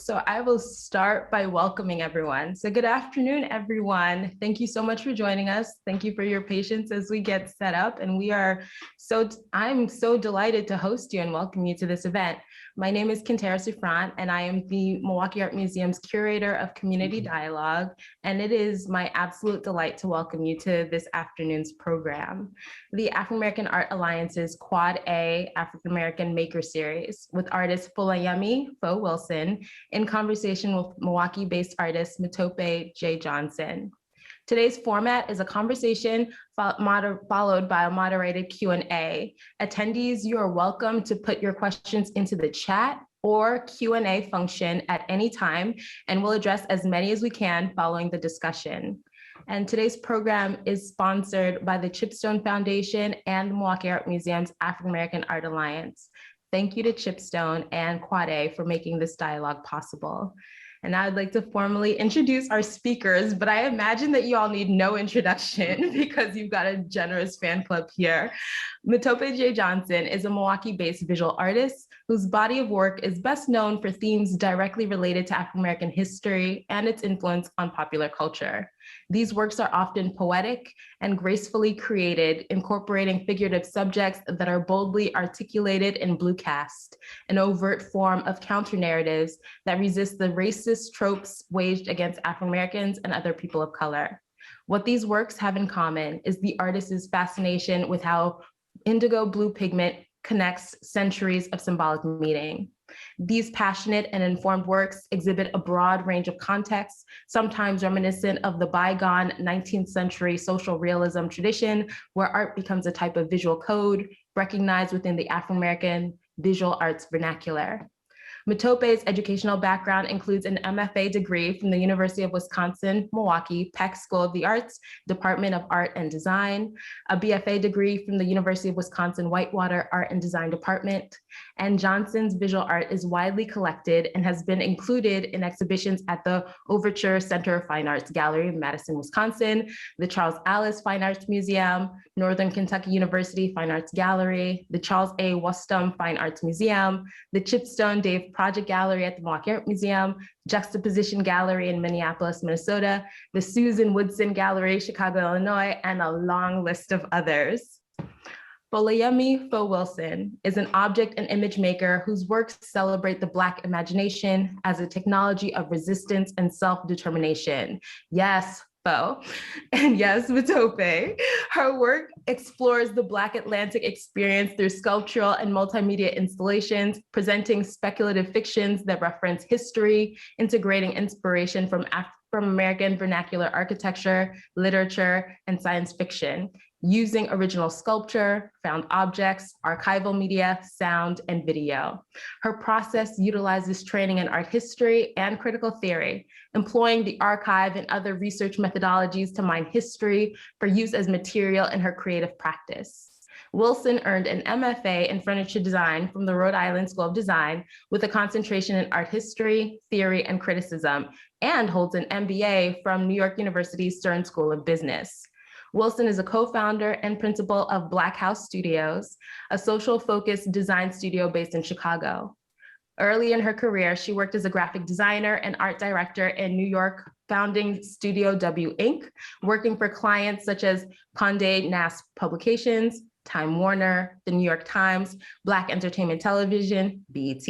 So I will start by welcoming everyone. So good afternoon, everyone. Thank you so much for joining us. Thank you for your patience as we get set up. And I'm so delighted to host you and welcome you to this event. My name is Quintera Sufran, and I am the Milwaukee Art Museum's Curator of Community Dialogue. And it is my absolute delight to welcome you to this afternoon's program. The African American Art Alliance's Quad A African American Maker Series with artist Folayemi Fo Wilson in conversation with Milwaukee-based artist Matope J. Johnson. Today's format is a conversation followed by a moderated Q&A. Attendees, you are welcome to put your questions into the chat or Q&A function at any time, and we'll address as many as we can following the discussion. And today's program is sponsored by the Chipstone Foundation and the Milwaukee Art Museum's African American Art Alliance. Thank you to Chipstone and Quad A for making this dialogue possible. And now I'd like to formally introduce our speakers, but I imagine that you all need no introduction because you've got a generous fan club here. Matope J. Johnson is a Milwaukee-based visual artist whose body of work is best known for themes directly related to African American history and its influence on popular culture. These works are often poetic and gracefully created, incorporating figurative subjects that are boldly articulated in blue cast, an overt form of counter-narratives that resist the racist tropes waged against African Americans and other people of color. What these works have in common is the artist's fascination with how indigo blue pigment connects centuries of symbolic meaning. These passionate and informed works exhibit a broad range of contexts, sometimes reminiscent of the bygone 19th century social realism tradition, where art becomes a type of visual code recognized within the African American visual arts vernacular. Matope's educational background includes an MFA degree from the University of Wisconsin-Milwaukee Peck School of the Arts, Department of Art and Design, a BFA degree from the University of Wisconsin-Whitewater Art and Design Department, and Johnson's visual art is widely collected and has been included in exhibitions at the Overture Center of Fine Arts Gallery in Madison, Wisconsin, the Charles Allis Fine Arts Museum, Northern Kentucky University Fine Arts Gallery, the Charles A. Wustum Fine Arts Museum, the Chipstone Dave Project Gallery at the Milwaukee Art Museum, Juxtaposition Gallery in Minneapolis, Minnesota, the Susan Woodson Gallery, Chicago, Illinois, and a long list of others. Folayemi Fo Wilson is an object and image maker whose works celebrate the Black imagination as a technology of resistance and self-determination. Yes, Fo, and yes, Matope. Her work explores the Black Atlantic experience through sculptural and multimedia installations, presenting speculative fictions that reference history, integrating inspiration from American vernacular architecture, literature, and science fiction, using original sculpture, found objects, archival media, sound, and video. Her process utilizes training in art history and critical theory, employing the archive and other research methodologies to mine history for use as material in her creative practice. Wilson earned an MFA in furniture design from the Rhode Island School of Design with a concentration in art history, theory, and criticism, and holds an MBA from New York University's Stern School of Business. Wilson is a co-founder and principal of Black House Studios, a social-focused design studio based in Chicago. Early in her career, she worked as a graphic designer and art director in New York, founding Studio W Inc., working for clients such as Condé Nast Publications, Time Warner, the New York Times, Black Entertainment Television, BET,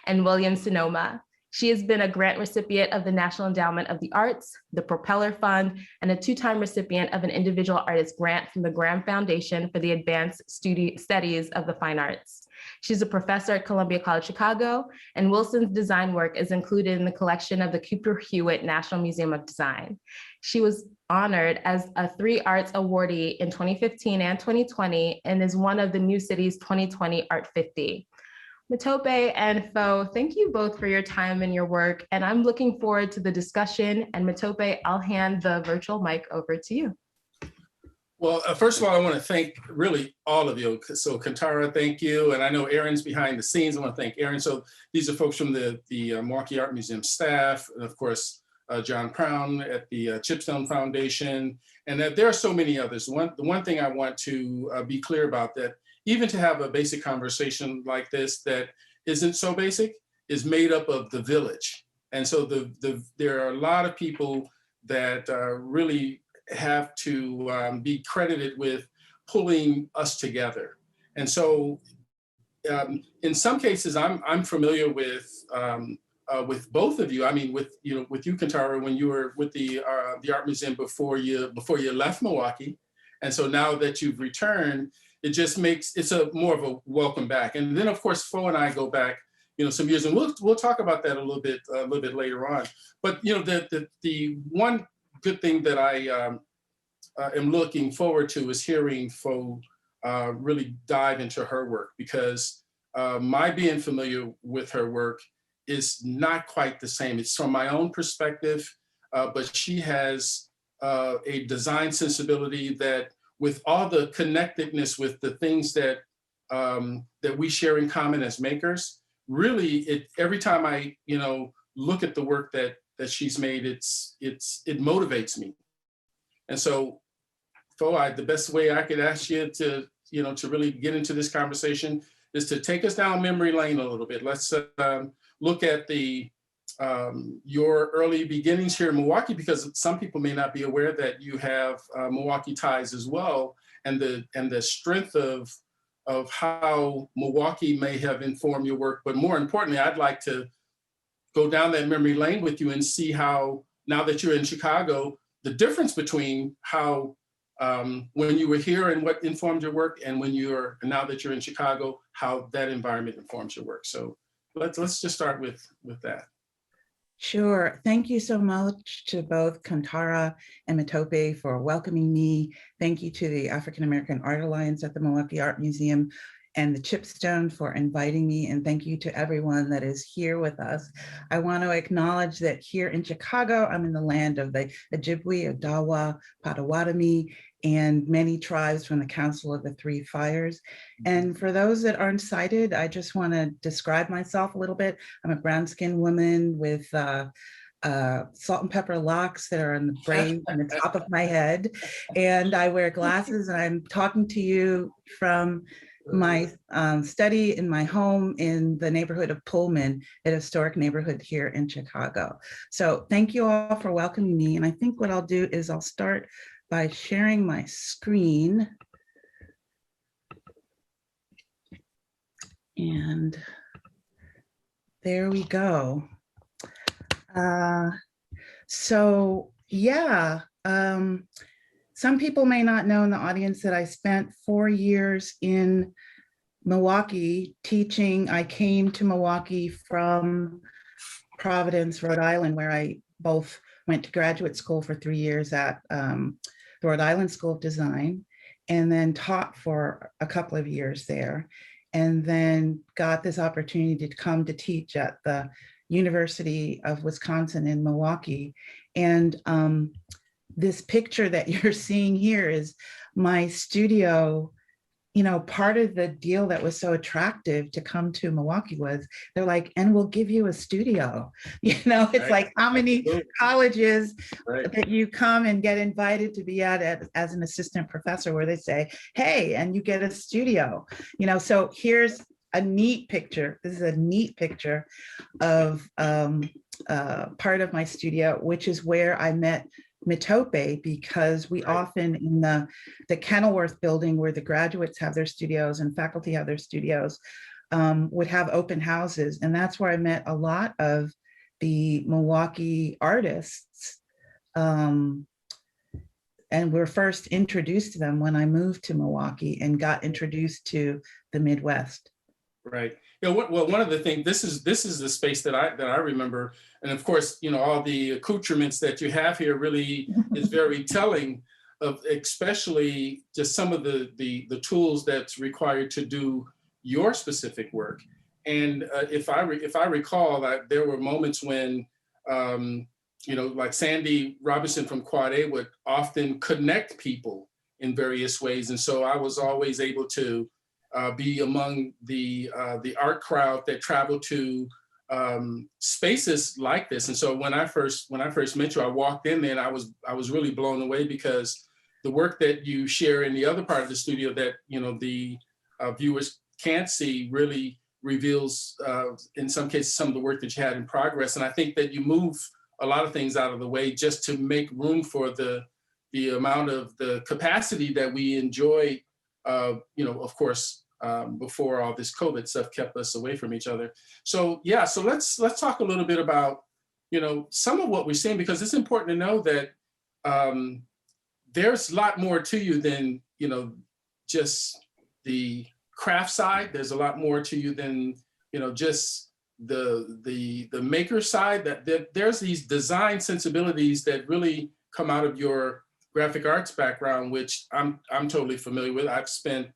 and Williams-Sonoma. She has been a grant recipient of the National Endowment of the Arts, the Propeller Fund, and a two-time recipient of an individual artist grant from the Graham Foundation for the Advanced Studies of the Fine Arts. She's a professor at Columbia College Chicago, and Wilson's design work is included in the collection of the Cooper Hewitt National Museum of Design. She was honored as a 3 Arts awardee in 2015 and 2020, and is one of the New City's 2020 Art 50. Matope and Fo, thank you both for your time and your work, and I'm looking forward to the discussion. And Matope, I'll hand the virtual mic over to you. Well, first of all, I want to thank really all of you. So Kantara, thank you. And I know Aaron's behind the scenes. I want to thank Aaron. So these are folks from the Milwaukee Art Museum staff, and of course, John Crown at the Chipstone Foundation, and that there are so many others. The one thing I want to be clear about, that even to have a basic conversation like this that isn't so basic, is made up of the village. And so there are a lot of people that really have to be credited with pulling us together. And so in some cases, I'm familiar with both of you. I mean, with you, Kantara, when you were with the Art Museum before you left Milwaukee, and so now that you've returned, it just makes it's a more of a welcome back. And then of course, Fo and I go back, some years, and we'll talk about that a little bit later on. But the one good thing that I am looking forward to is hearing Fo really dive into her work, because my being familiar with her work is not quite the same. It's from my own perspective, but she has a design sensibility that, with all the connectedness with the things that that we share in common as makers, really, every time I look at the work that she's made, it motivates me. And so, Fo, the best way I could ask you to to really get into this conversation is to take us down memory lane a little bit. Let's look at your early beginnings here in Milwaukee, because some people may not be aware that you have Milwaukee ties as well, and the strength of how Milwaukee may have informed your work. But more importantly, I'd like to go down that memory lane with you and see how, now that you're in Chicago, the difference between how when you were here and what informed your work, and now that you're in Chicago, how that environment informs your work. So let's just start with that. Sure. Thank you so much to both Kantara and Matope for welcoming me. Thank you to the African American Art Alliance at the Milwaukee Art Museum and the Chipstone for inviting me. And thank you to everyone that is here with us. I want to acknowledge that here in Chicago, I'm in the land of the Ojibwe, Odawa, Potawatomi, and many tribes from the Council of the Three Fires. And for those that aren't sighted, I just want to describe myself a little bit. I'm a brown-skinned woman with salt and pepper locks that are on the brain on the top of my head. And I wear glasses, and I'm talking to you from my study in my home in the neighborhood of Pullman, a historic neighborhood here in Chicago. So thank you all for welcoming me. And I think what I'll do is I'll start by sharing my screen. And there we go. So yeah, some people may not know in the audience that I spent 4 years in Milwaukee teaching. I came to Milwaukee from Providence, Rhode Island, where I both went to graduate school for 3 years at the Rhode Island School of Design, and then taught for a couple of years there, and then got this opportunity to come to teach at the University of Wisconsin in Milwaukee. And this picture that you're seeing here is my studio. Part of the deal that was so attractive to come to Milwaukee was they're like, and we'll give you a studio. It's right. Like how many colleges that you come and get invited to be at as an assistant professor, where they say, hey, and you get a studio. So here's a neat picture. This is a neat picture of part of my studio, which is where I met Matope, because we often in the Kenilworth building, where the graduates have their studios and faculty have their studios, would have open houses. And that's where I met a lot of the Milwaukee artists. And we're first introduced to them when I moved to Milwaukee and got introduced to the Midwest. Right. Well, one of the things, this is the space that I remember, and of course, all the accoutrements that you have here really is very telling of, especially just some of the tools that's required to do your specific work. And if I recall, that there were moments when like Sandy Robinson from Quad A would often connect people in various ways, and so I was always able to be among the art crowd that traveled to spaces like this. And so when I first met you, I walked in there and I was really blown away, because the work that you share in the other part of the studio that the viewers can't see really reveals, in some cases, some of the work that you had in progress. And I think that you move a lot of things out of the way just to make room for the amount of the capacity that we enjoy, of course, before all this COVID stuff kept us away from each other. So yeah, so let's talk a little bit about, some of what we're seeing, because it's important to know that there's a lot more to you than, just the craft side. There's a lot more to you than, just the maker side. That there's these design sensibilities that really come out of your graphic arts background, which I'm totally familiar with. I've spent,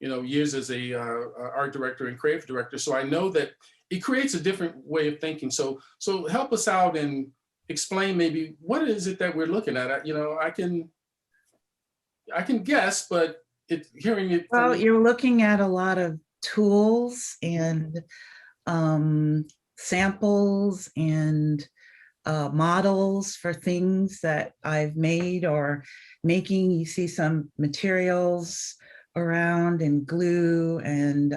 years as a art director and creative director, so I know that it creates a different way of thinking. So help us out and explain maybe what is it that we're looking at. I can guess, but hearing it. Well, you're looking at a lot of tools and samples and models for things that I've made or making. You see some materials around and glue and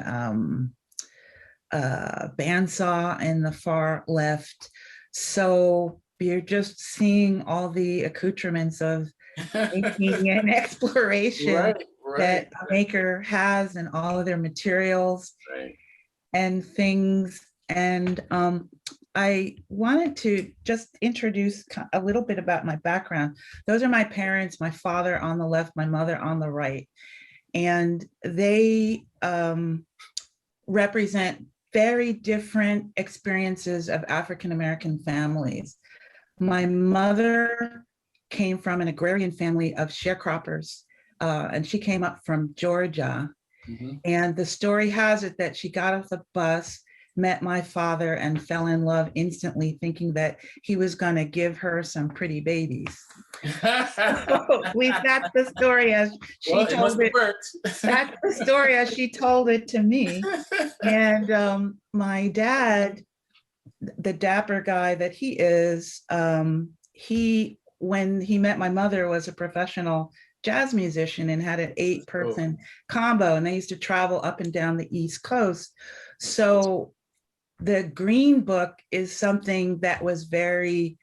bandsaw in the far left. So you're just seeing all the accoutrements of making an exploration that a maker has and all of their materials and things. And I wanted to just introduce a little bit about my background. Those are my parents, my father on the left, my mother on the right. And they represent very different experiences of African-American families. My mother came from an agrarian family of sharecroppers, and she came up from Georgia. Mm-hmm. And the story has it that she got off the bus, met my father, and fell in love instantly, thinking that he was going to give her some pretty babies. So that's the story as she told it. That's the story as she told it to me. And my dad, the dapper guy that he is, when he met my mother, was a professional jazz musician and had an 8-person combo, and they used to travel up and down the East Coast. So the Green Book is something that was very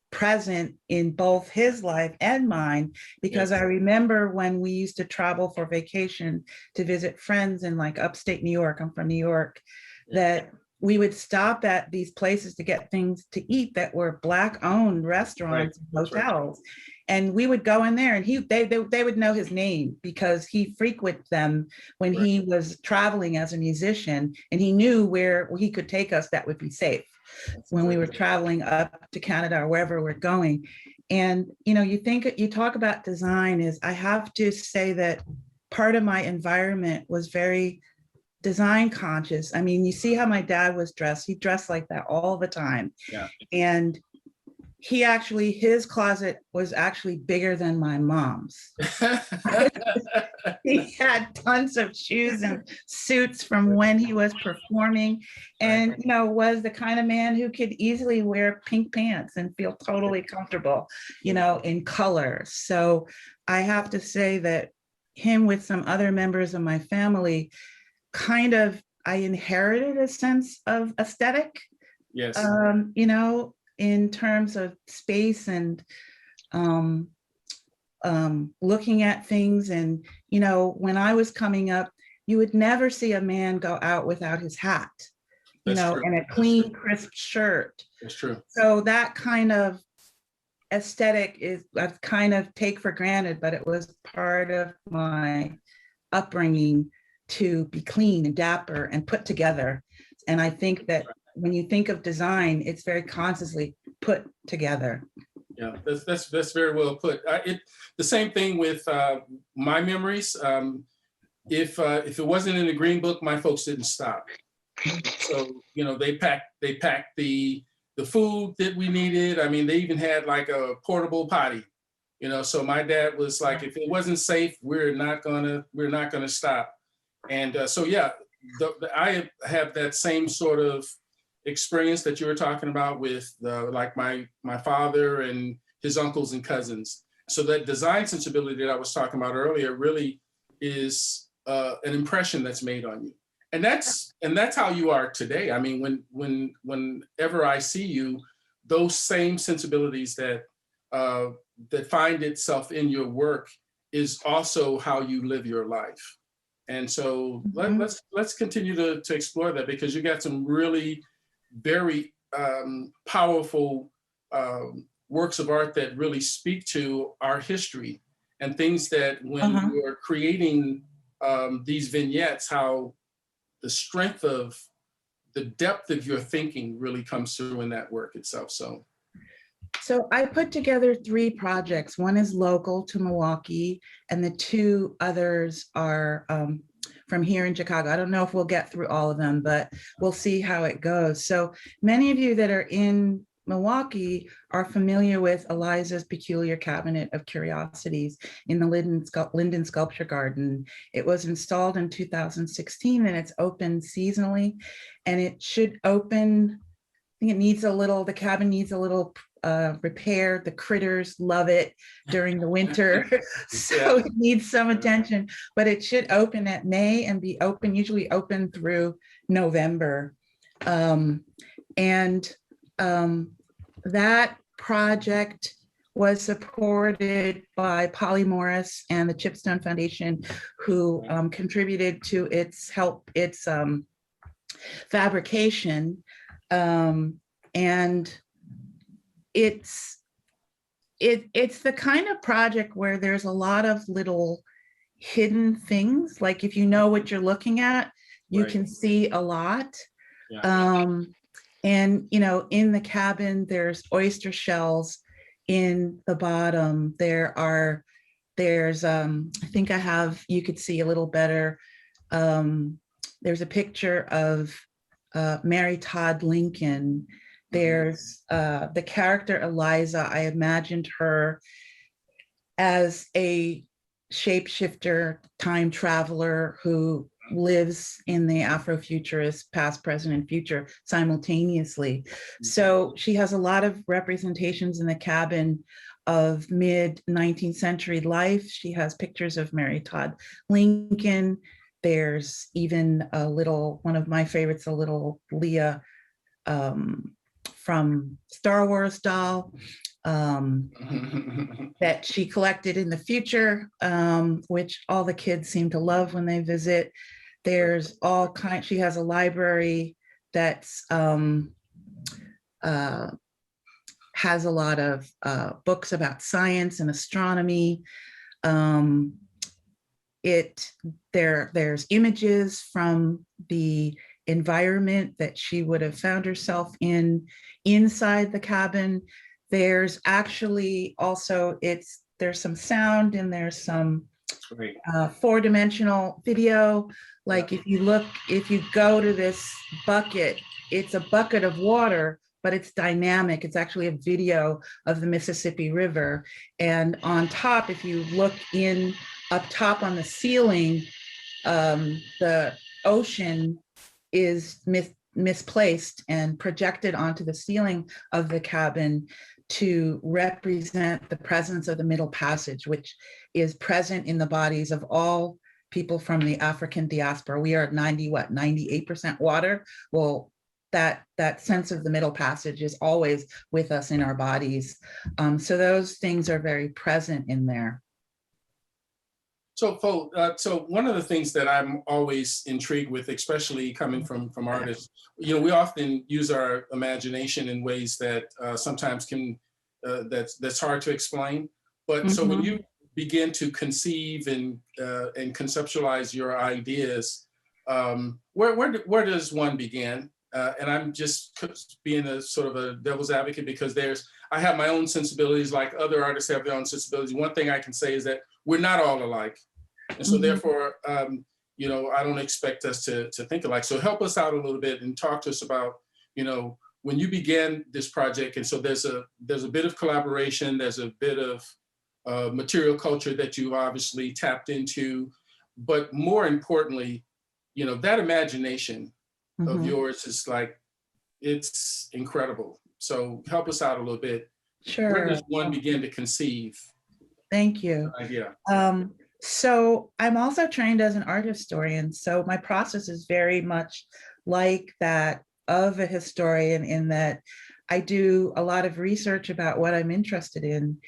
present in both his life and mine, because I remember when we used to travel for vacation to visit friends in like upstate New York, I'm from New York, that we would stop at these places to get things to eat that were Black-owned restaurants, and hotels. And we would go in there, and they would know his name because he frequented them when he was traveling as a musician, and he knew where he could take us that would be safe when we were traveling up to Canada or wherever we're going. And you talk about design, is I have to say that part of my environment was very design conscious. I mean, you see how my dad was dressed. He dressed like that all the time. Yeah. And his closet was actually bigger than my mom's. He had tons of shoes and suits from when he was performing, and was the kind of man who could easily wear pink pants and feel totally comfortable, in color. So I have to say that him with some other members of my family, I inherited a sense of aesthetic. Yes. In terms of space and looking at things. And, when I was coming up, you would never see a man go out without his hat, and a clean, crisp shirt. That's true. So that kind of aesthetic I've kind of take for granted, but it was part of my upbringing to be clean and dapper and put together. And I think that when you think of design, it's very consciously put together. Yeah, that's very well put. The same thing with my memories. If it wasn't in the Green Book, my folks didn't stop. So they packed the food that we needed. I mean, they even had like a portable potty. So my dad was like, if it wasn't safe, we're not gonna stop. And I have that same sort of experience that you were talking about with like my father and his uncles and cousins. So that design sensibility that I was talking about earlier really is an impression that's made on you. And that's how you are today. I mean, whenever I see you, those same sensibilities that that find itself in your work is also how you live your life. And so let's continue to explore that, because you got some really very powerful works of art that really speak to our history, and things that when you are creating these vignettes, how the strength of the depth of your thinking really comes through in that work itself. So I put together 3 projects. One is local to Milwaukee, and the 2 others are from here in Chicago. I don't know if we'll get through all of them, but we'll see how it goes. So many of you that are in Milwaukee are familiar with Eliza's Peculiar Cabinet of Curiosities in the Linden Sculpture Garden. It was installed in 2016, and it's open seasonally, and it should open, I think it needs the cabin needs a little repair. The critters love it during the winter, so it needs some attention, but it should open at May and be open, usually open through November. That project was supported by Polly Morris and the Chipstone Foundation, who contributed to its fabrication. And it's the kind of project where there's a lot of little hidden things. Like if you know what you're looking at, you can see a lot. And in the cabin, there's oyster shells in the bottom. There's I think you could see a little better. There's a picture of Mary Todd Lincoln. There's the character Eliza. I imagined her as a shapeshifter, time traveler who lives in the Afrofuturist past, present, and future simultaneously. So she has a lot of representations in the cabin of mid-19th century life. She has pictures of Mary Todd Lincoln. There's even one of my favorites, a little Leah from Star Wars doll that she collected in the future, which all the kids seem to love when they visit. There's she has a library that's has a lot of books about science and astronomy. There's images from the environment that she would have found herself in inside the cabin. There's actually also there's some sound, and there's some 4-dimensional video. Like if you go to this bucket, it's a bucket of water, but it's dynamic. It's actually a video of the Mississippi River. And on top, if you look up top on the ceiling, the ocean is misplaced and projected onto the ceiling of the cabin to represent the presence of the Middle Passage, which is present in the bodies of all people from the African diaspora. We are 98% water. Well, that sense of the Middle Passage is always with us in our bodies. So those things are very present in there. So, so one of the things that I'm always intrigued with, especially coming from artists, we often use our imagination in ways that sometimes that's hard to explain. But so when you begin to conceive and conceptualize your ideas, where does one begin? And I'm just being a sort of a devil's advocate, because I have my own sensibilities, like other artists have their own sensibilities. One thing I can say is that we're not all alike. And so therefore, I don't expect us to think alike. So help us out a little bit and talk to us about, when you began this project. And so there's a bit of collaboration, there's a bit of material culture that you've obviously tapped into, but more importantly, that imagination of yours is it's incredible. So help us out a little bit. Sure. Where does one begin to conceive? Thank you. Idea. So I'm also trained as an art historian. So my process is very much like that of a historian, in that I do a lot of research about what I'm interested in.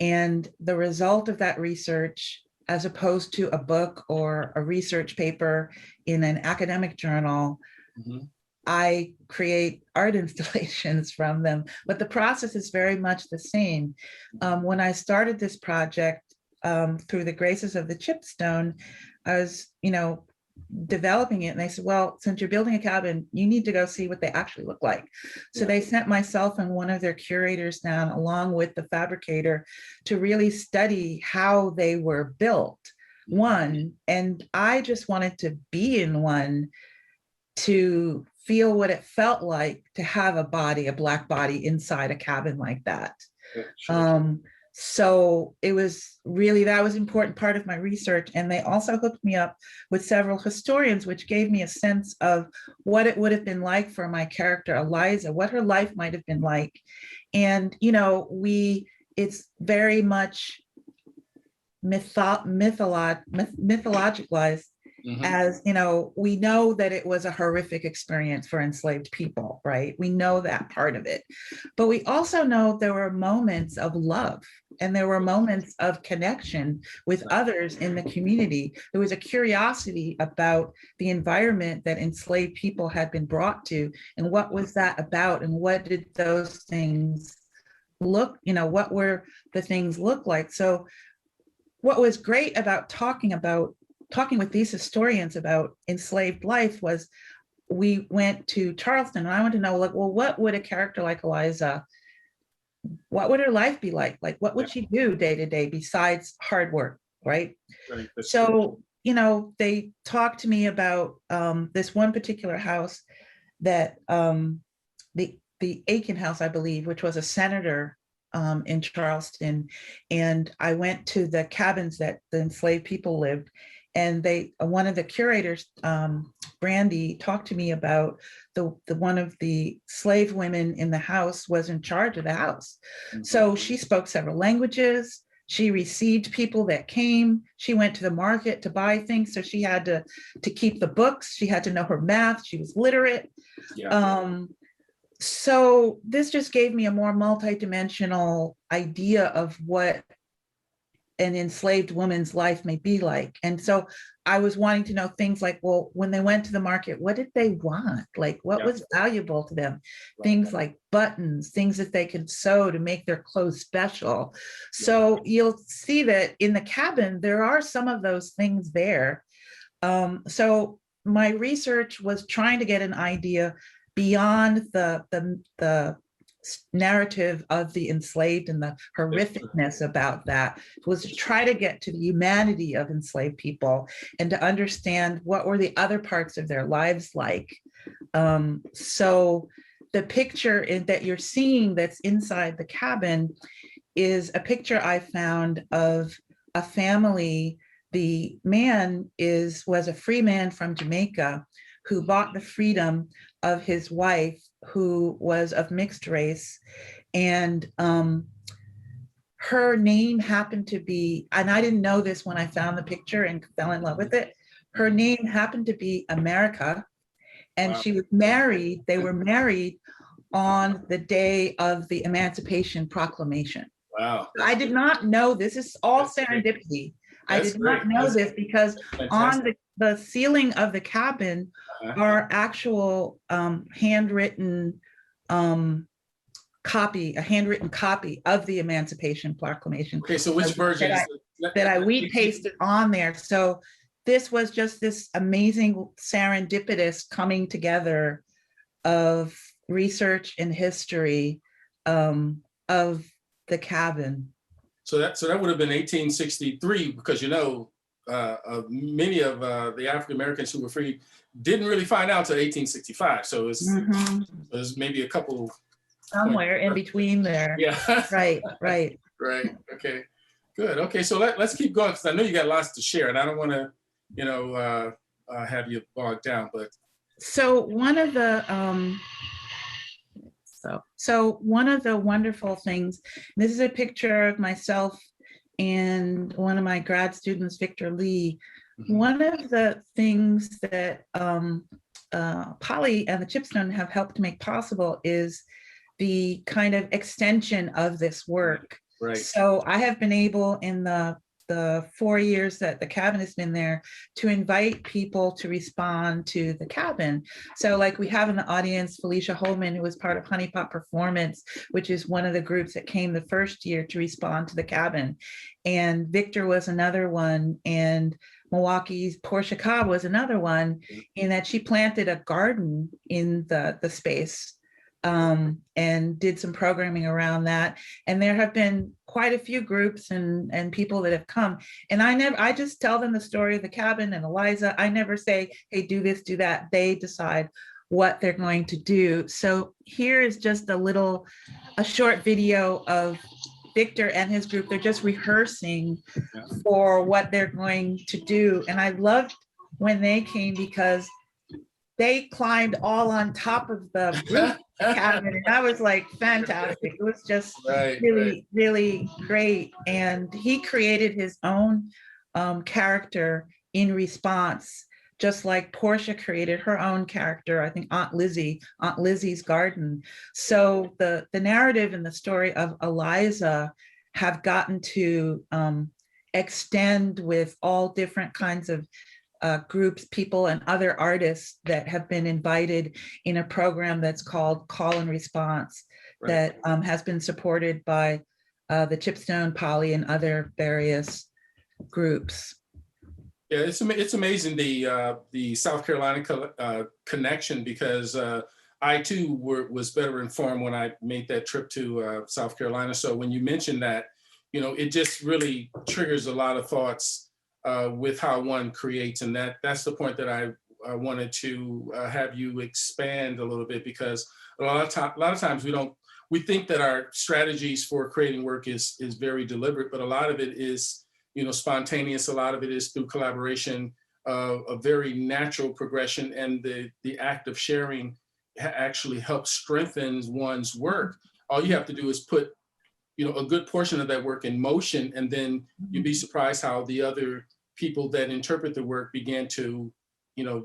And the result of that research, as opposed to a book or a research paper in an academic journal, Mhm. I create art installations from them, but the process is very much the same. When I started this project, through the graces of the Chipstone, I was, developing it, and they said, well, since you're building a cabin, you need to go see what they actually look like. So Yeah. they sent myself and one of their curators down, along with the fabricator, to really study how they were built. One, and I just wanted to be in one to feel what it felt like to have a body, a Black body inside a cabin like that. Yeah, sure. So it was really, that was an important part of my research. And they also hooked me up with several historians, which gave me a sense of what it would have been like for my character, Eliza, what her life might have been like. And, it's very much mythologicalized, Mhm. as we know that it was a horrific experience for enslaved people, right? We know that part of it, but we also know there were moments of love, and there were moments of connection with others in the community. There was a curiosity about the environment that enslaved people had been brought to, and what was that about, and what did those things what were the things look like? So what was great about talking with these historians about enslaved life was, we went to Charleston, and I wanted to know, like, well, what would a character like Eliza, what would her life be like? Like, what would she do day to day besides hard work, right? Right, that's true. So, they talked to me about this one particular house that the Aiken House, I believe, which was a senator in Charleston. And I went to the cabins that the enslaved people lived. And one of the curators, Brandy, talked to me about the one of the slave women in the house was in charge of the house. Mhm. So she spoke several languages. She received people that came. She went to the market to buy things. So she had to keep the books. She had to know her math. She was literate. Yeah. So this just gave me a more multidimensional idea of what an enslaved woman's life may be like. And so I was wanting to know things like, well, when they went to the market, what did they want? Like, what Yeah. was valuable to them? Right. Things like buttons, things that they could sew to make their clothes special. So you'll see that in the cabin, there are some of those things there. So my research was trying to get an idea beyond the narrative of the enslaved and the horrificness about that, was to try to get to the humanity of enslaved people and to understand what were the other parts of their lives like. So the picture that you're seeing that's inside the cabin is a picture I found of a family. The man was a free man from Jamaica who bought the freedom of his wife, who was of mixed race. And her name happened to be, and I didn't know this when I found the picture and fell in love with it, her name happened to be America. And Wow. she was married, they were married on the day of the Emancipation Proclamation. Wow. I did not know this. Is all serendipity. I did not know this because on the ceiling of the cabin are actual handwritten copy, a handwritten copy of the Emancipation Proclamation. Okay, so which version that I wheat pasted on there. So this was just this amazing serendipitous coming together of research and history of the cabin. So that would have been 1863, because many of the African Americans who were freed didn't really find out until 1865. So there's maybe a couple somewhere in between there. Yeah. Right. Right. Okay. Good. Okay. So let's keep going, because I know you got lots to share, and I don't want to, have you bogged down. But so one of the one of the wonderful things, this is a picture of myself and one of my grad students, Victor Lee. Mhm. One of the things that Polly and the Chipstone have helped make possible is the kind of extension of this work. Right. So I have been able in the 4 years that the cabin has been there to invite people to respond to the cabin. So like we have in the audience, Felicia Holman, who was part of Honeypot Performance, which is one of the groups that came the first year to respond to the cabin. And Victor was another one. And Milwaukee's Portia Cobb was another one, in that she planted a garden in the space and did some programming around that. And there have been quite a few groups and people that have come. And I just tell them the story of the cabin and Eliza. I never say, hey, do this, do that. They decide what they're going to do. So here is just a short video of Victor and his group. They're just rehearsing for what they're going to do. And I loved when they came because they climbed all on top of the roof cabin, and that was like fantastic. It was just really great. And he created his own character in response, just like Portia created her own character, I think Aunt Lizzie's garden. So the narrative and the story of Eliza have gotten to extend with all different kinds of groups, people, and other artists that have been invited in a program that's called Call and Response, that has been supported by the Chipstone, Polly, and other various groups. Yeah, it's amazing the South Carolina connection, because I too was better informed when I made that trip to South Carolina. So when you mentioned that, it just really triggers a lot of thoughts with how one creates, and that's the point that I wanted to have you expand a little bit, because a lot of times we think that our strategies for creating work is very deliberate, but a lot of it is spontaneous. A lot of it is through collaboration, a very natural progression, and the act of sharing actually helps strengthen one's work. All you have to do is put a good portion of that work in motion, and then you'd be surprised how the other people that interpret the work begin to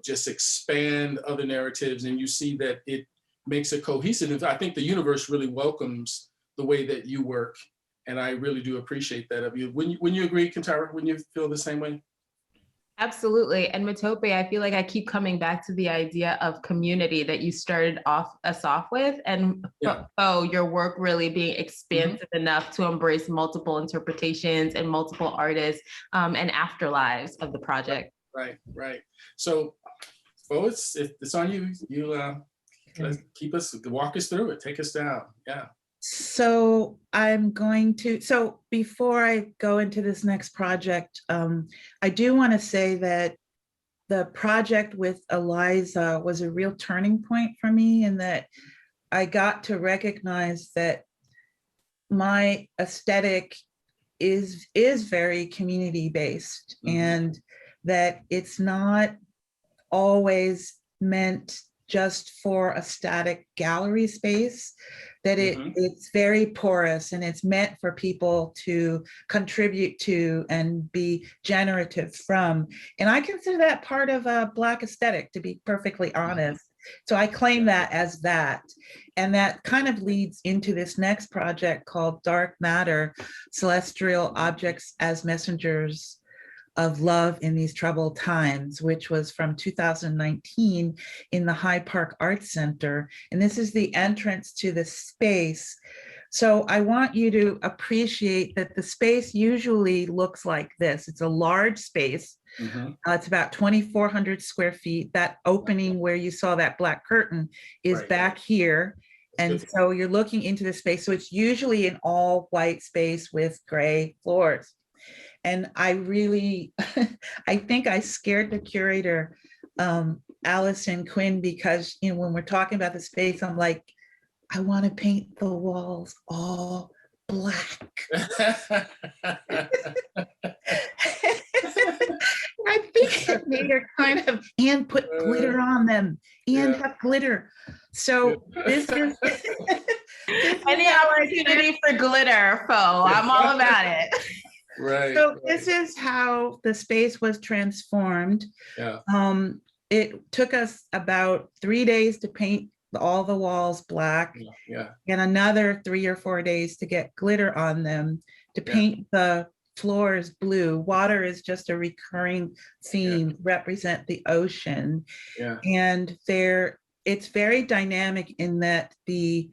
just expand other narratives, and you see that it makes it cohesive. I think the universe really welcomes the way that you work, and I really do appreciate that of you. When you agree, Kantara, when you feel the same way? Absolutely. And Matope, I feel like I keep coming back to the idea of community that you started us off with, and your work really being expansive enough to embrace multiple interpretations and multiple artists and afterlives of the project. Right. So, it's on you. Let's walk us through it. Take us down. Yeah. So before I go into this next project, I do want to say that the project with Eliza was a real turning point for me, in that I got to recognize that my aesthetic is very community-based, and that it's not always meant just for a static gallery space, that it's very porous, and it's meant for people to contribute to and be generative from. And I consider that part of a Black aesthetic, to be perfectly honest. So I claim that as that. And that kind of leads into this next project called Dark Matter, Celestial Objects as Messengers of Love in These Troubled Times, which was from 2019 in the Hyde Park Arts Center. And this is the entrance to the space. So I want you to appreciate that the space usually looks like this. It's a large space. It's about 2,400 square feet. That opening where you saw that black curtain is back here. And so you're looking into the space. So it's usually an all white space with gray floors. And I really, I think I scared the curator, Allison Quinn, because when we're talking about the space, I'm like, I want to paint the walls all black. I think it made her kind of, and put glitter on them, and have glitter. So this is any opportunity for glitter, I'm all about it. Right. So Right. this is how the space was transformed. Yeah. It took us about 3 days to paint all the walls black, Yeah. and another 3 or 4 days to get glitter on them, to Yeah. paint the floors blue. Water is just a recurring theme, represent the ocean. Yeah. And it's very dynamic in that the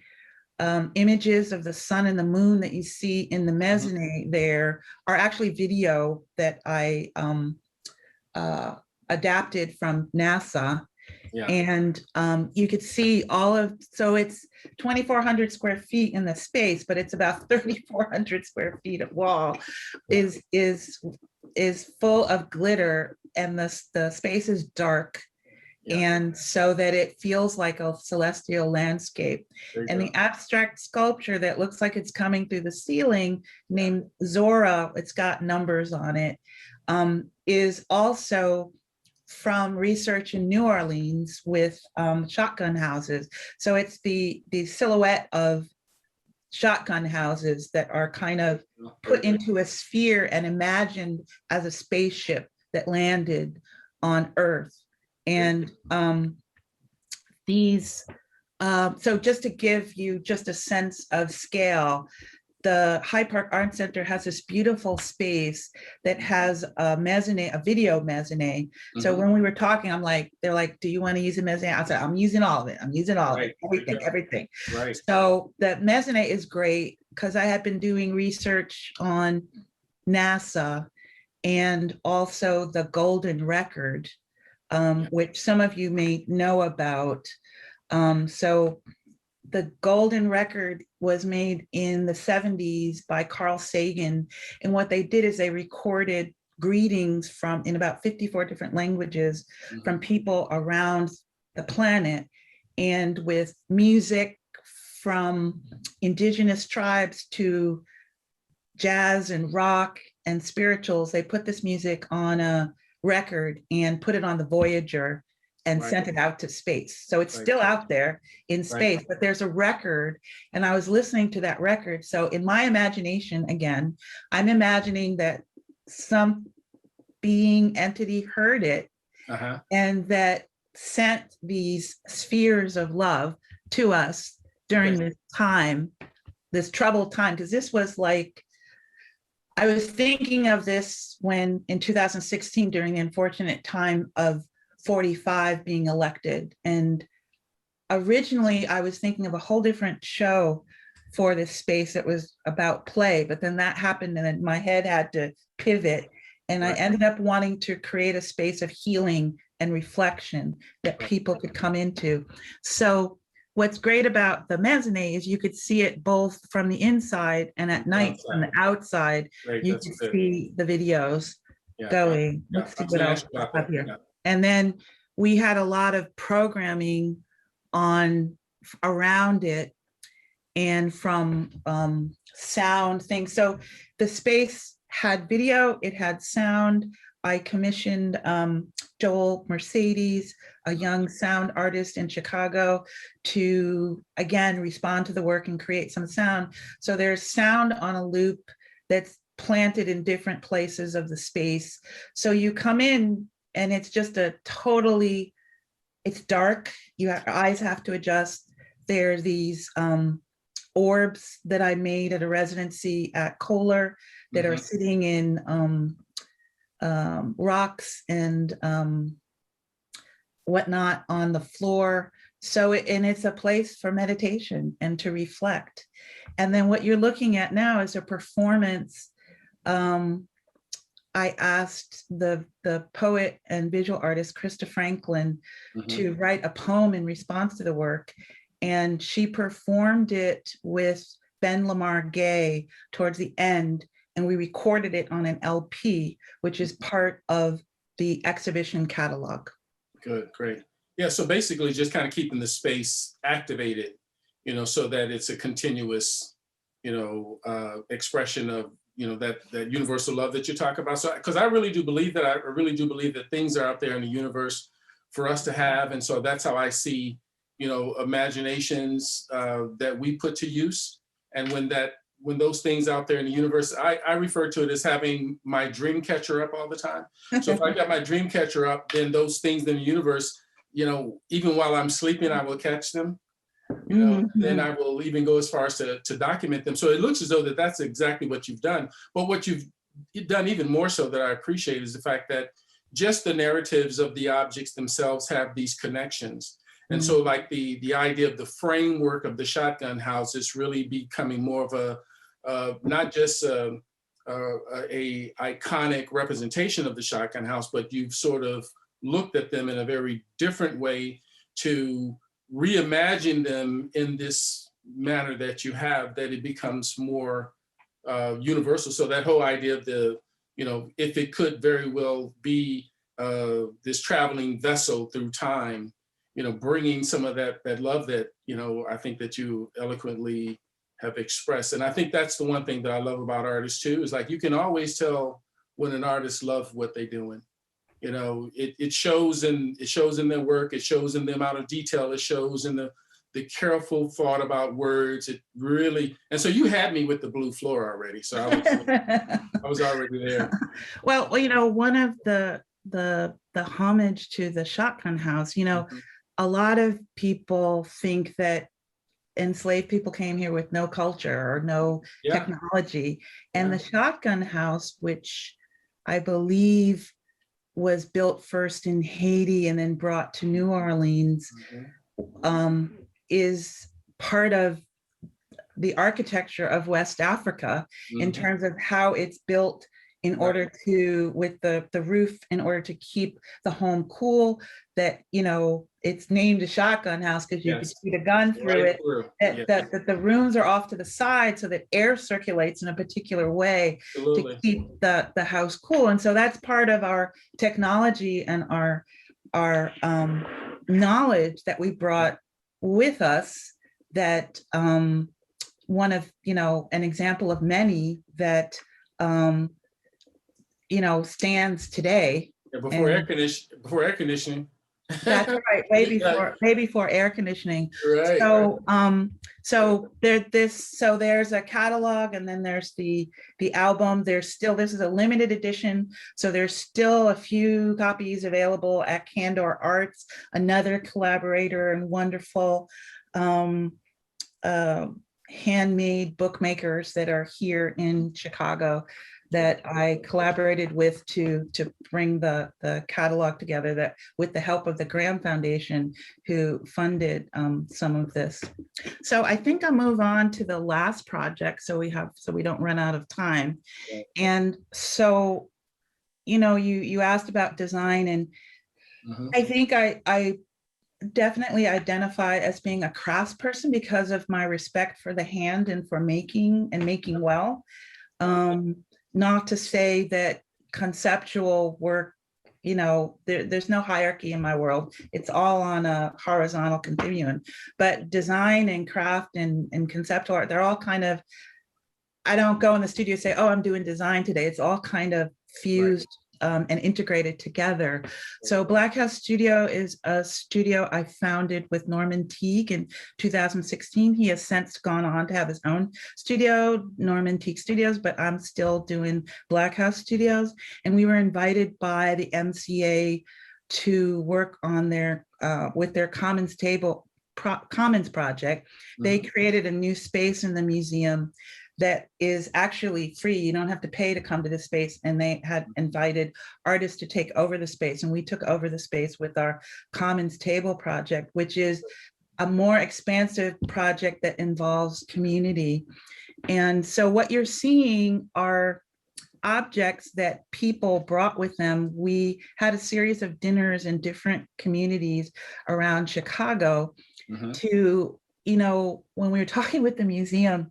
images of the sun and the moon that you see in the mezzanine there are actually video that I adapted from NASA. Yeah. And you could see so it's 2,400 square feet in the space, but it's about 3,400 square feet of wall is full of glitter, and the space is dark. Yeah. And so that it feels like a celestial landscape. And the abstract sculpture that looks like it's coming through the ceiling, named Zora, it's got numbers on it, is also from research in New Orleans with shotgun houses. So it's the silhouette of shotgun houses that are kind of put into a sphere and imagined as a spaceship that landed on Earth. And so just to give you just a sense of scale, the Hyde Park Art Center has this beautiful space that has a mezzanine, a video mezzanine. So when we were talking, they're like, do you want to use a mezzanine? I said, I'm using all of it. I'm using all of it, everything. Right. So the mezzanine is great because I had been doing research on NASA and also the Golden Record, which some of you may know about. So the Golden Record was made in the 70s by Carl Sagan. And what they did is they recorded greetings in about 54 different languages from people around the planet, and with music from indigenous tribes to jazz and rock and spirituals. They put this music on a record and put it on the Voyager and sent it out to space. So it's still out there in space, but there's a record, and I was listening to that record. So in my imagination, again, I'm imagining that some being, entity heard it and that sent these spheres of love to us during this time, this troubled time, because this was like, I was thinking of this when in 2016, during the unfortunate time of 45 being elected. And originally I was thinking of a whole different show for this space that was about play, but then that happened and then my head had to pivot. And I ended up wanting to create a space of healing and reflection that people could come into. So what's great about the mezzanine is you could see it both from the inside and at night from the outside. You could see the videos going. Let's see what else I have here. And then we had a lot of programming around it, and from sound things. So the space had video, it had sound. I commissioned Joel Mercedes, a young sound artist in Chicago, to again respond to the work and create some sound. So there's sound on a loop that's planted in different places of the space. So you come in and it's just it's dark. Your eyes have to adjust. There are these orbs that I made at a residency at Kohler that are sitting in rocks and whatnot on the floor. So, and it's a place for meditation and to reflect. And then what you're looking at now is a performance. I asked the poet and visual artist, Krista Franklin, to write a poem in response to the work. And she performed it with Ben Lamar Gay towards the end. And we recorded it on an LP, which is part of the exhibition catalog. Good, great. Yeah, so basically just kind of keeping the space activated, so that it's a continuous, expression of, that universal love that you talk about. So, because I really do believe that things are out there in the universe for us to have. And so that's how I see, imaginations that we put to use. And when that when those things out there in the universe, I refer to it as having my dream catcher up all the time. So if I got my dream catcher up, then those things in the universe, even while I'm sleeping, I will catch them. Then I will even go as far as to document them. So it looks as though that's exactly what you've done. But what you've done even more so that I appreciate is the fact that just the narratives of the objects themselves have these connections. And so like the idea of the framework of the shotgun house is really becoming more of a, not just a iconic representation of the shotgun house, but you've sort of looked at them in a very different way to reimagine them in this manner that you have, that it becomes more universal. So that whole idea of the, if it could very well be this traveling vessel through time, bringing some of that love that, I think that you eloquently have expressed. And I think that's the one thing that I love about artists too, is like, you can always tell when an artist loves what they're doing. It shows in their work, it shows in the amount of detail, it shows in the careful thought about words. It really, and so you had me with the blue floor already. So I was already there. Well, one of the homage to the shotgun house, a lot of people think that enslaved people came here with no culture or no technology. And the shotgun house, which I believe was built first in Haiti and then brought to New Orleans, is part of the architecture of West Africa in terms of how it's built in order to, with the roof, in order to keep the home cool, that, it's named a shotgun house because you could shoot a gun through it, that the rooms are off to the side so that air circulates in a particular way to keep the house cool. And so that's part of our technology and our knowledge that we brought with us, that one of, an example of many that stands today. Before air conditioning. That's right, way before air conditioning. Right. So there's a catalog, and then there's the album. This is a limited edition, so there's still a few copies available at Candor Arts, another collaborator and wonderful handmade bookmakers that are here in Chicago, that I collaborated with to bring the catalog together, that with the help of the Graham Foundation, who funded some of this. So I think I'll move on to the last project so we don't run out of time. And so, you asked about design, and I think I definitely identify as being a craftsperson because of my respect for the hand and for making well. Not to say that conceptual work, there's no hierarchy in my world. It's all on a horizontal continuum. But design and craft and conceptual art, they're all kind of, I don't go in the studio and say, oh, I'm doing design today. It's all kind of fused and integrated together. So Black House Studio is a studio I founded with Norman Teague in 2016. He has since gone on to have his own studio, Norman Teague Studios, but I'm still doing Black House Studios. And we were invited by the MCA to work on their with their Commons project. They created a new space in the museum that is actually free. You don't have to pay to come to the space. And they had invited artists to take over the space. And we took over the space with our Commons Table project, which is a more expansive project that involves community. And so what you're seeing are objects that people brought with them. We had a series of dinners in different communities around Chicago to, when we were talking with the museum,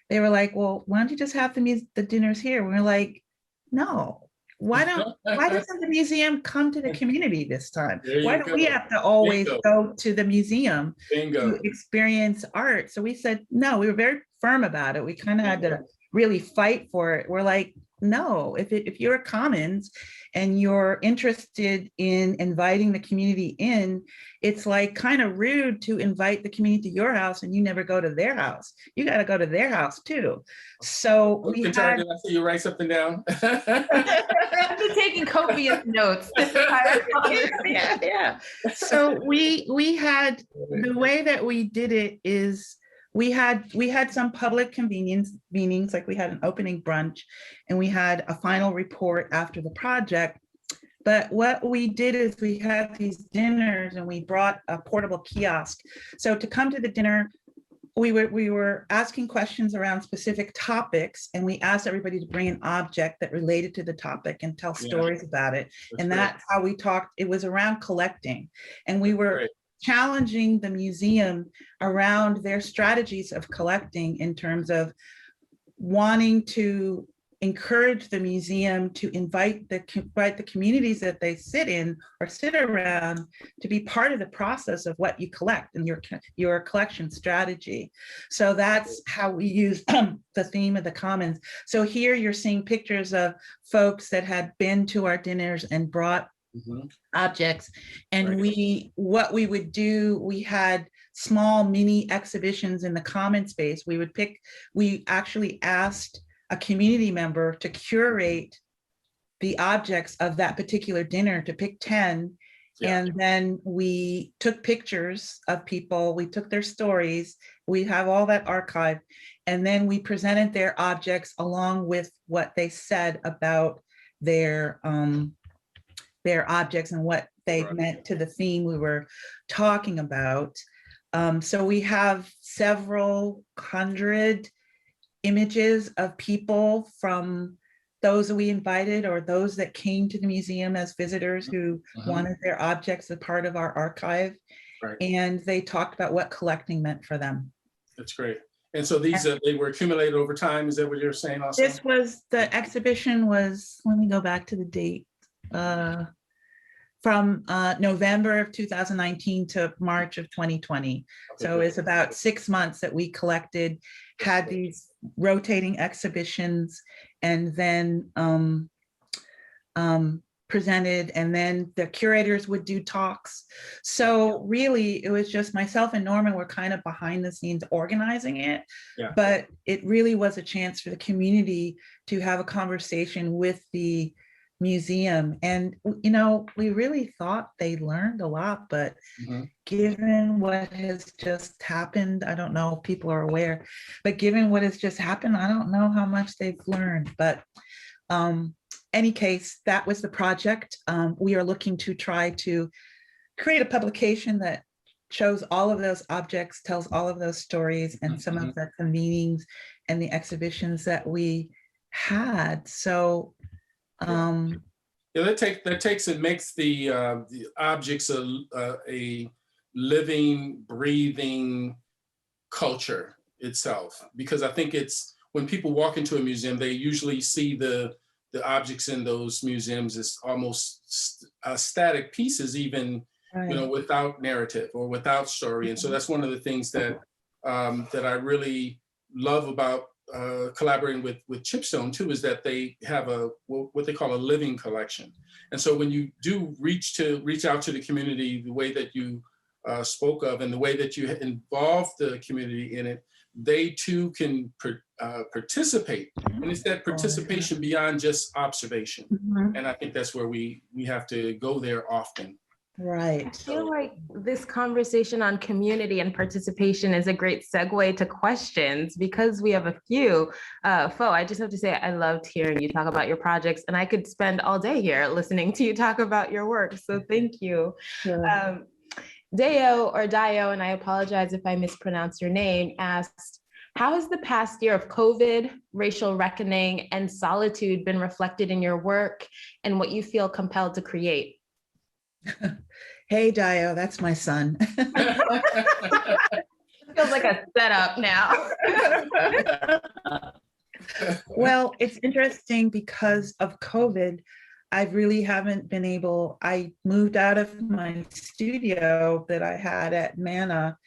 they were like, well, why don't you just have the dinners here? We were like, no, why doesn't the museum come to the community this time? Why do we have to always go to the museum to experience art? So we said, no, we were very firm about it. We kind of had to really fight for it. We're like, know. If you're a Commons and you're interested in inviting the community in, it's like kind of rude to invite the community to your house and you never go to their house. You got to go to their house too. So we Did I see you write something down? I've been taking copious notes this entire conversation. yeah. So we had, the way that we did it is we had some public convenience meetings, like we had an opening brunch and we had a final report after the project. But what we did is we had these dinners and we brought a portable kiosk. So to come to the dinner, we were asking questions around specific topics, and we asked everybody to bring an object that related to the topic and tell stories about it. And that's how we talked. It was around collecting, and we were challenging the museum around their strategies of collecting in terms of wanting to encourage the museum to invite the communities that they sit in or sit around to be part of the process of what you collect and your collection strategy. So that's how we use the theme of the Commons. So here you're seeing pictures of folks that had been to our dinners and brought objects. And what we would do, we had small mini exhibitions in the common space. We actually asked a community member to curate the objects of that particular dinner, to pick 10. And then we took pictures of people, we took their stories, we have all that archived, and then we presented their objects along with what they said about their objects and what they meant to the theme we were talking about. So we have several hundred images of people, from those that we invited or those that came to the museum as visitors who wanted their objects as part of our archive. And they talked about what collecting meant for them. That's great. And so these they were accumulated over time. Is that what you're saying also? This was, the exhibition was, let me go back to the date, from November of 2019 to March of 2020. So it's about 6 months that we collected, had these rotating exhibitions, and then presented, and then the curators would do talks. So really, it was just myself and Norman were kind of behind the scenes organizing it, but it really was a chance for the community to have a conversation with the museum. And we really thought they learned a lot, but given what has just happened, I don't know if people are aware, but given what has just happened, I don't know how much they've learned. But any case, that was the project. We are looking to try to create a publication that shows all of those objects, tells all of those stories, and some of the meetings and the exhibitions that we had. So that takes and makes the objects a living, breathing culture itself. Because I think it's, when people walk into a museum, they usually see the objects in those museums as almost static pieces, even without narrative or without story. And so that's one of the things that that I really love about collaborating with Chipstone too, is that they have what they call a living collection. And so when you do reach out to the community the way that you spoke of, and the way that you involve the community in it, they too can participate. And it's that participation beyond just observation. And I think that's where we have to go there often. Right. I feel like this conversation on community and participation is a great segue to questions, because we have a few. Fo, I just have to say, I loved hearing you talk about your projects, and I could spend all day here listening to you talk about your work. So thank you. Sure. Dio, and I apologize if I mispronounce your name, asked, how has the past year of COVID, racial reckoning, and solitude been reflected in your work and what you feel compelled to create? Hey, Dio, that's my son. Feels like a setup now. Well, it's interesting because of COVID. I really haven't been able, I moved out of my studio that I had at Mana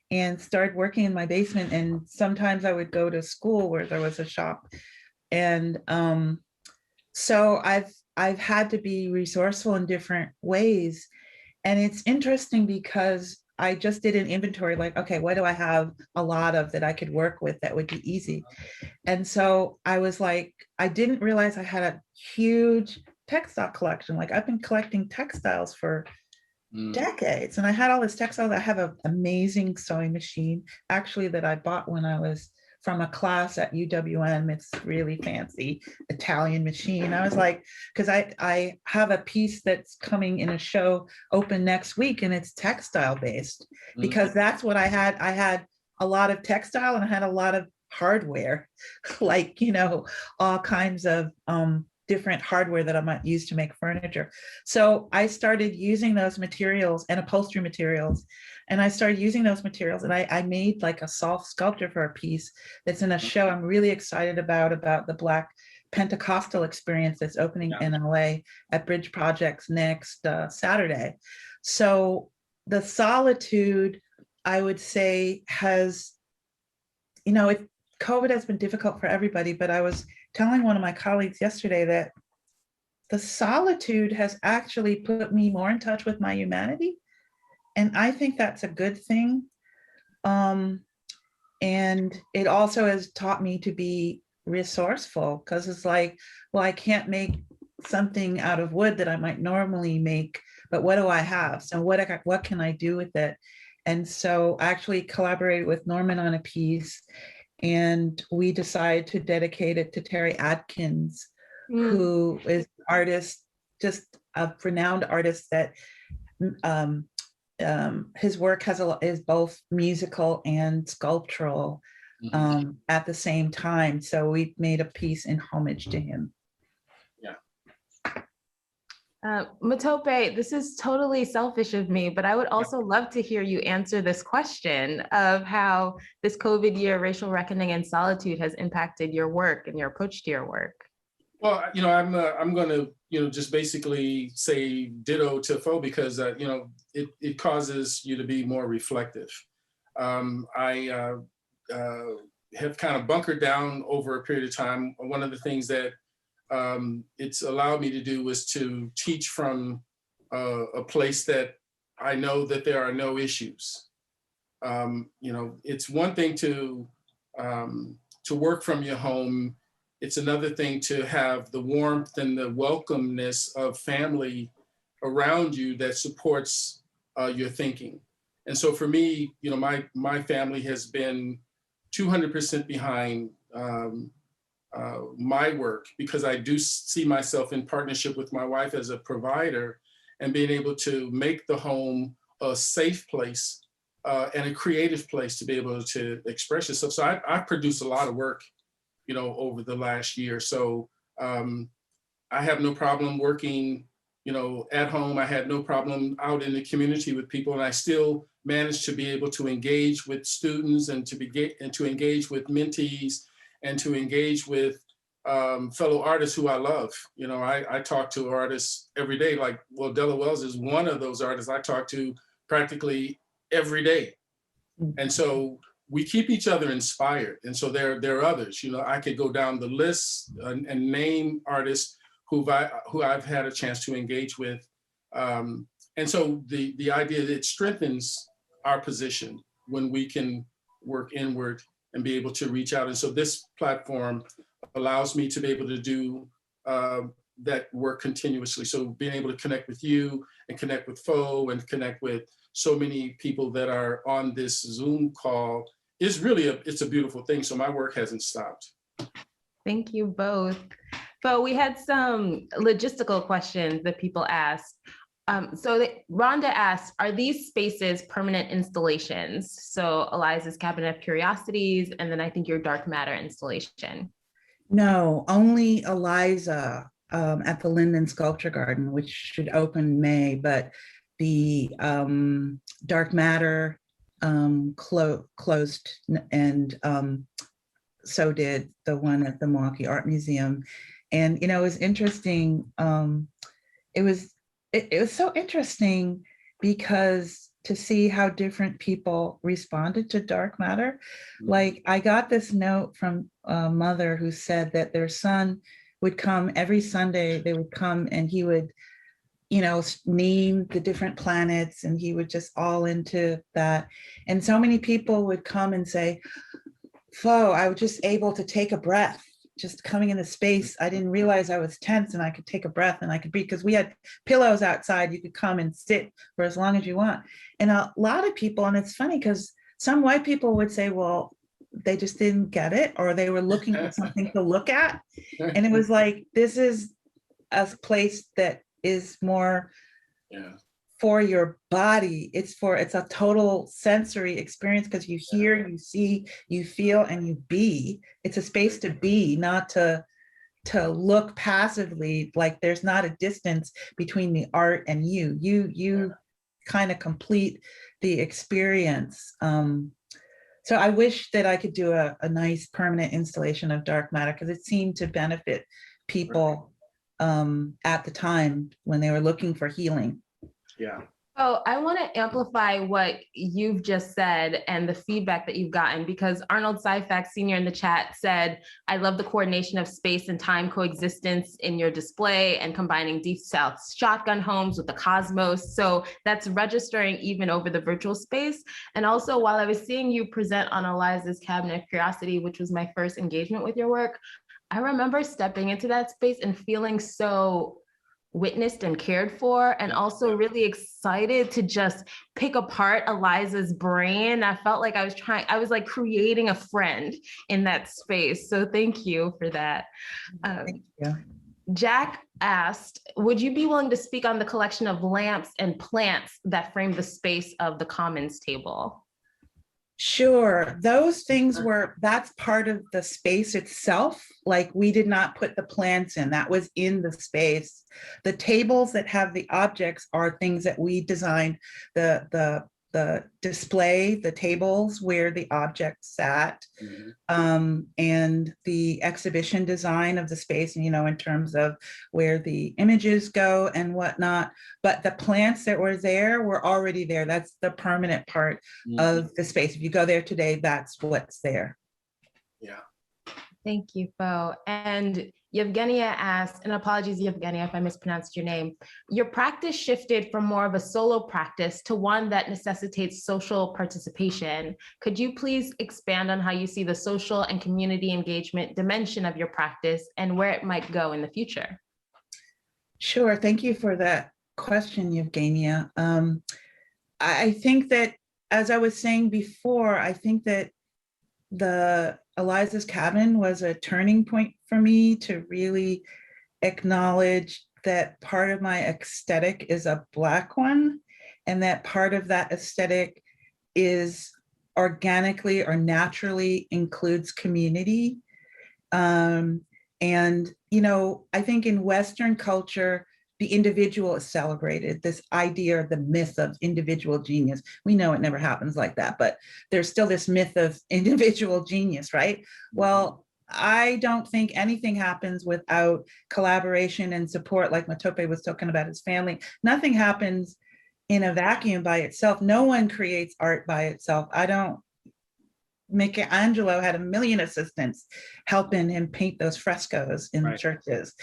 and started working in my basement. And sometimes I would go to school where there was a shop. And So I've had to be resourceful in different ways. And it's interesting because I just did an inventory, like, okay, what do I have a lot of that I could work with that would be easy? And so I was like, I didn't realize I had a huge textile collection. Like I've been collecting textiles for decades, and I had all this textiles. I have an amazing sewing machine actually that I bought when I was from a class at UWM. It's really fancy Italian machine. I was like, because I have a piece that's coming in a show open next week, and it's textile based because that's what I had. I had a lot of textile and I had a lot of hardware, like, all kinds of different hardware that I might use to make furniture. So I started using those materials and upholstery materials. And I started using those materials, and I made like a soft sculpture for a piece that's in a show I'm really excited about the Black Pentecostal experience that's opening in LA at Bridge Projects next Saturday. So the solitude, I would say, has, COVID has been difficult for everybody, but I was telling one of my colleagues yesterday that the solitude has actually put me more in touch with my humanity. And I think that's a good thing. And it also has taught me to be resourceful, because it's like, well, I can't make something out of wood that I might normally make, but what do I have? So what can I do with it? And so I actually collaborated with Norman on a piece, and we decided to dedicate it to Terry Adkins, who is an artist, just a renowned artist that his work is both musical and sculptural at the same time. So we made a piece in homage to him. Matope, this is totally selfish of me, but I would also love to hear you answer this question of how this COVID year, racial reckoning and solitude has impacted your work and your approach to your work. Well, I'm going to, just basically say ditto to Fo, because, it causes you to be more reflective. I have kind of bunkered down over a period of time. One of the things that it's allowed me to do was to teach from a place that I know that there are no issues. It's one thing to work from your home. It's another thing to have the warmth and the welcomeness of family around you that supports your thinking. And so for me, my family has been 200% behind my work, because I do see myself in partnership with my wife as a provider, and being able to make the home a safe place and a creative place to be able to express yourself. So I produced a lot of work, over the last year. So I have no problem working, at home. I had no problem out in the community with people, and I still managed to be able to engage with students and to engage with mentees and to engage with fellow artists who I love. I talk to artists every day. Like, Della Wells is one of those artists I talk to practically every day. And so we keep each other inspired. And so there are others. I could go down the list and name artists who I've had a chance to engage with. And so the idea that it strengthens our position when we can work inward and be able to reach out. And so this platform allows me to be able to do that work continuously. So being able to connect with you and connect with Fo and connect with so many people that are on this Zoom call is really it's a beautiful thing. So my work hasn't stopped. Thank you both. Fo, we had some logistical questions that people asked. Rhonda asked, are these spaces permanent installations? So Eliza's Cabinet of Curiosities, and then I think your Dark Matter installation. No, only Eliza at the Linden Sculpture Garden, which should open May, but the Dark Matter closed, and so did the one at the Milwaukee Art Museum. And, it was interesting. It was so interesting because to see how different people responded to Dark Matter. Like, I got this note from a mother who said that their son would come every Sunday. They would come and he would, name the different planets, and he would just all into that. And so many people would come and say, Flo, I was just able to take a breath, just coming into space. I didn't realize I was tense and I could take a breath and I could breathe, because we had pillows outside. You could come and sit for as long as you want. And a lot of people, and it's funny because some white people would say, well, they just didn't get it, or they were looking for something to look at. And it was like, this is a place that is more for your body. It's a total sensory experience, because you hear, you see, you feel, and you be. It's a space to be, not to look passively. Like there's not a distance between the art and you kind of complete the experience. So I wish that I could do a nice permanent installation of dark matter, because it seemed to benefit people at the time when they were looking for healing. Yeah. Oh, I want to amplify what you've just said and the feedback that you've gotten, because Arnold Syfax Sr. in the chat said, I love the coordination of space and time coexistence in your display and combining Deep South shotgun homes with the cosmos. So that's registering even over the virtual space. And also, while I was seeing you present on Eliza's Cabinet of Curiosity, which was my first engagement with your work, I remember stepping into that space and feeling so witnessed and cared for, and also really excited to just pick apart Eliza's brain. I felt like I was like creating a friend in that space. So thank you for that. Thank you. Jack asked, would you be willing to speak on the collection of lamps and plants that frame the space of the Commons table? Sure. Those things that's part of the space itself. Like we did not put the plants in, that was in the space. The tables that have the objects are things that we designed. The display, the tables where the objects sat, and the exhibition design of the space, in terms of where the images go and whatnot. But the plants that were there were already there. That's the permanent part of the space. If you go there today, that's what's there. Yeah. Thank you, Fo. And Yevgenia asked, and apologies, Yevgenia, if I mispronounced your name, your practice shifted from more of a solo practice to one that necessitates social participation. Could you please expand on how you see the social and community engagement dimension of your practice and where it might go in the future? Sure. Thank you for that question, Yevgenia. I think that, as I was saying before, I think that the Eliza's Cabin was a turning point for me to really acknowledge that part of my aesthetic is a Black one, and that part of that aesthetic is organically or naturally includes community. And, I think in Western culture, the individual is celebrated, this idea of the myth of individual genius. We know it never happens like that, but there's still this myth of individual genius, right? Well, I don't think anything happens without collaboration and support, like Matope was talking about his family. Nothing happens in a vacuum by itself. No one creates art by itself. Michelangelo had 1 million assistants helping him paint those frescoes in the churches.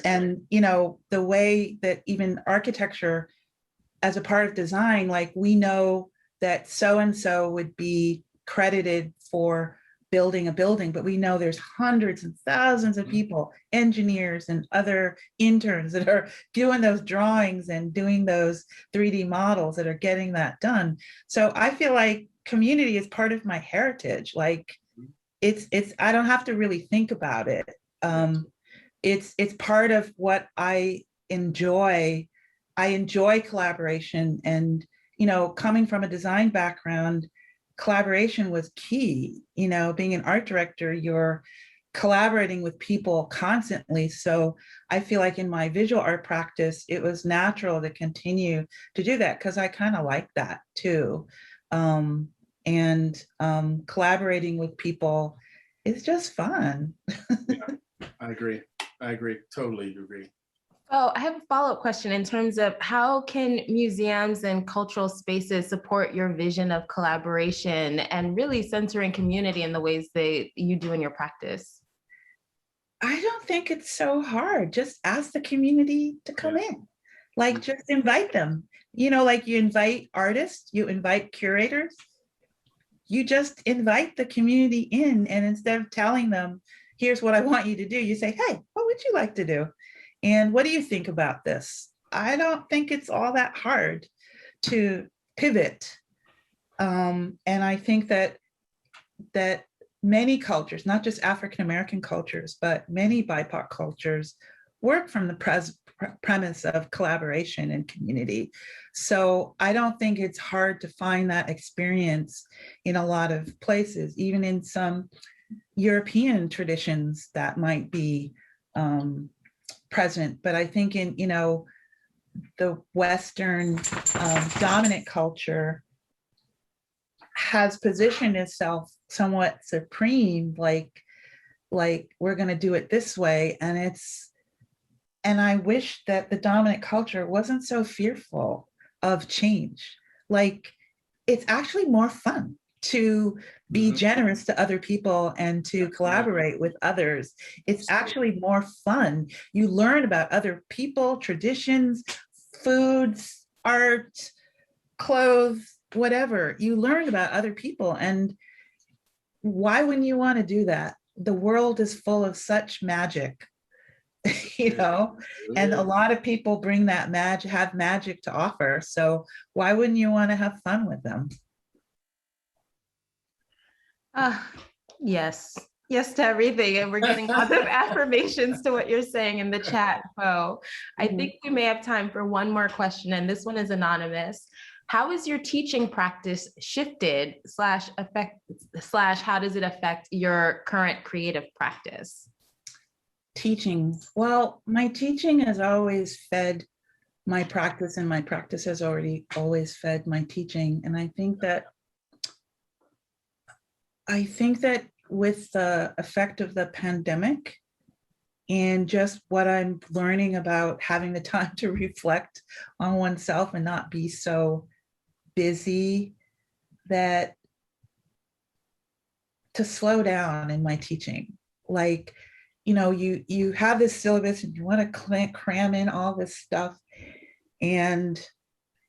And, the way that even architecture as a part of design, like we know that so-and-so would be credited for building a building, but we know there's hundreds and thousands of people, engineers and other interns that are doing those drawings and doing those 3D models that are getting that done. So I feel like community is part of my heritage. Like it's I don't have to really think about it. It's part of what I enjoy. I enjoy collaboration, and coming from a design background, collaboration was key. Being an art director, you're collaborating with people constantly. So I feel like in my visual art practice, it was natural to continue to do that, because I kind of like that too. Collaborating with people is just fun. I agree. Totally agree. Oh, I have a follow-up question in terms of how can museums and cultural spaces support your vision of collaboration and really censoring community in the ways that you do in your practice? I don't don't think it's so hard. Just ask the community to come in. Like, just invite them. You know, like you invite artists, you invite curators, you just invite the community in. And instead of telling them, here's what I want you to do, you say, hey, what would you like to do? And what do you think about this? I don't think it's all that hard to pivot. And I think that many cultures, not just African-American cultures, but many BIPOC cultures work from the premise of collaboration and community. So I don't think it's hard to find that experience in a lot of places, even in some European traditions that might be present. But I think in, you know, the Western dominant culture has positioned itself somewhat supreme, like we're going to do it this way. And I wish that the dominant culture wasn't so fearful of change. Like, it's actually more fun to be generous to other people and to collaborate with others. It's actually more fun. You learn about other people, traditions, foods, art, clothes, whatever. You learn about other people. And why wouldn't you want to do that? The world is full of such magic, you know, and a lot of people bring that magic, have magic to offer. So why wouldn't you want to have fun with them? Yes. Yes to everything. And we're getting lots of affirmations to what you're saying in the chat, Fo. I think we may have time for one more question. And this one is anonymous. How is your teaching practice shifted / how does it affect your current creative practice? Teaching. Well, my teaching has always fed my practice, and my practice has always fed my teaching. And I think that with the effect of the pandemic and just what I'm learning about having the time to reflect on oneself and not be so busy, that to slow down in my teaching. Like, you know, you have this syllabus and you want to cram in all this stuff. And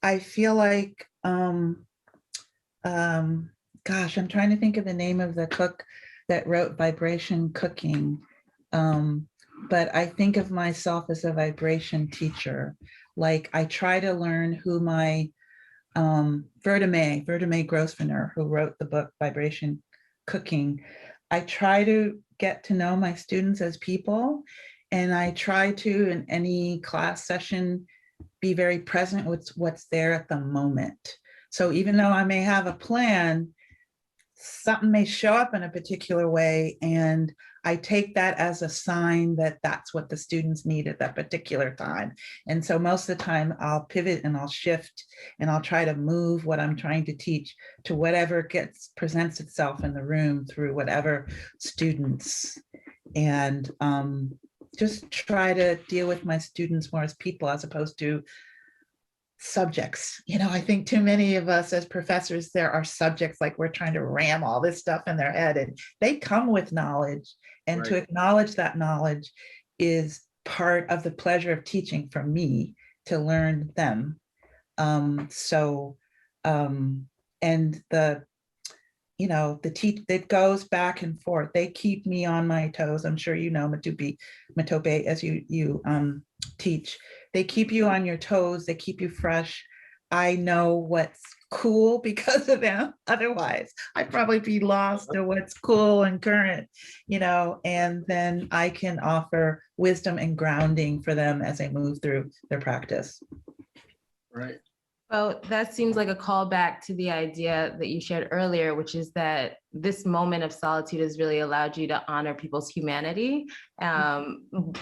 I feel like, gosh, I'm trying to think of the name of the cook that wrote Vibration Cooking. But I think of myself as a vibration teacher. Like, I try to learn who my Vertime Grosvenor, who wrote the book Vibration Cooking. I try to get to know my students as people, and I try to, in any class session, be very present with what's there at the moment. So even though I may have a plan, something may show up in a particular way, and I take that as a sign that that's what the students need at that particular time. And so most of the time I'll pivot and I'll shift and I'll try to move what I'm trying to teach to whatever presents itself in the room through whatever students, and just try to deal with my students more as people as opposed to subjects. You know, I think too many of us as professors, there are subjects, like we're trying to ram all this stuff in their head, and they come with knowledge, and to acknowledge that knowledge is part of the pleasure of teaching for me, to learn them. And the, you know, the it goes back and forth. They keep me on my toes. I'm sure you know Matope, as you teach. They keep you on your toes. They keep you fresh. I know what's cool because of them. Otherwise, I'd probably be lost to what's cool and current, you know, and then I can offer wisdom and grounding for them as they move through their practice. Right. Well, that seems like a callback to the idea that you shared earlier, which is that this moment of solitude has really allowed you to honor people's humanity,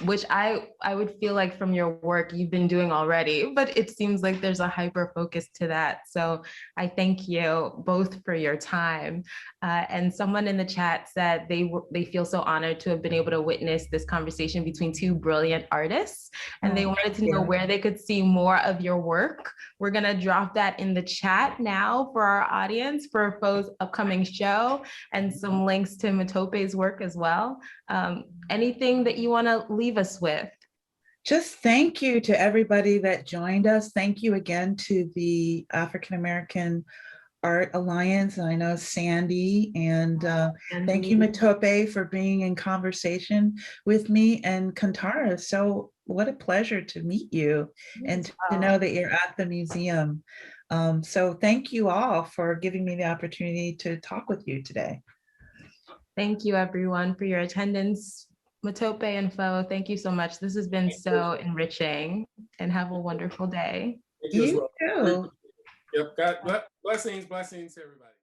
which I would feel like from your work you've been doing already, but it seems like there's a hyper focus to that. So I thank you both for your time. And someone in the chat said they feel so honored to have been able to witness this conversation between two brilliant artists, and they wanted to know where they could see more of your work. We're gonna drop that in the chat now for our audience for Fo's upcoming show. and some links to Matope's work as well. Anything that you want to leave us with? Just thank you to everybody that joined us. Thank you again to the African American Art Alliance. And I know Sandy, and thank you, Matope, for being in conversation with me, and Kantara. So what a pleasure to meet you and to know that you're at the museum. So thank you all for giving me the opportunity to talk with you today. Thank you, everyone, for your attendance. Matope and Fo, thank you so much. This has been so enriching, and have a wonderful day. Thank you as well. You too. Yep. God blessings, everybody.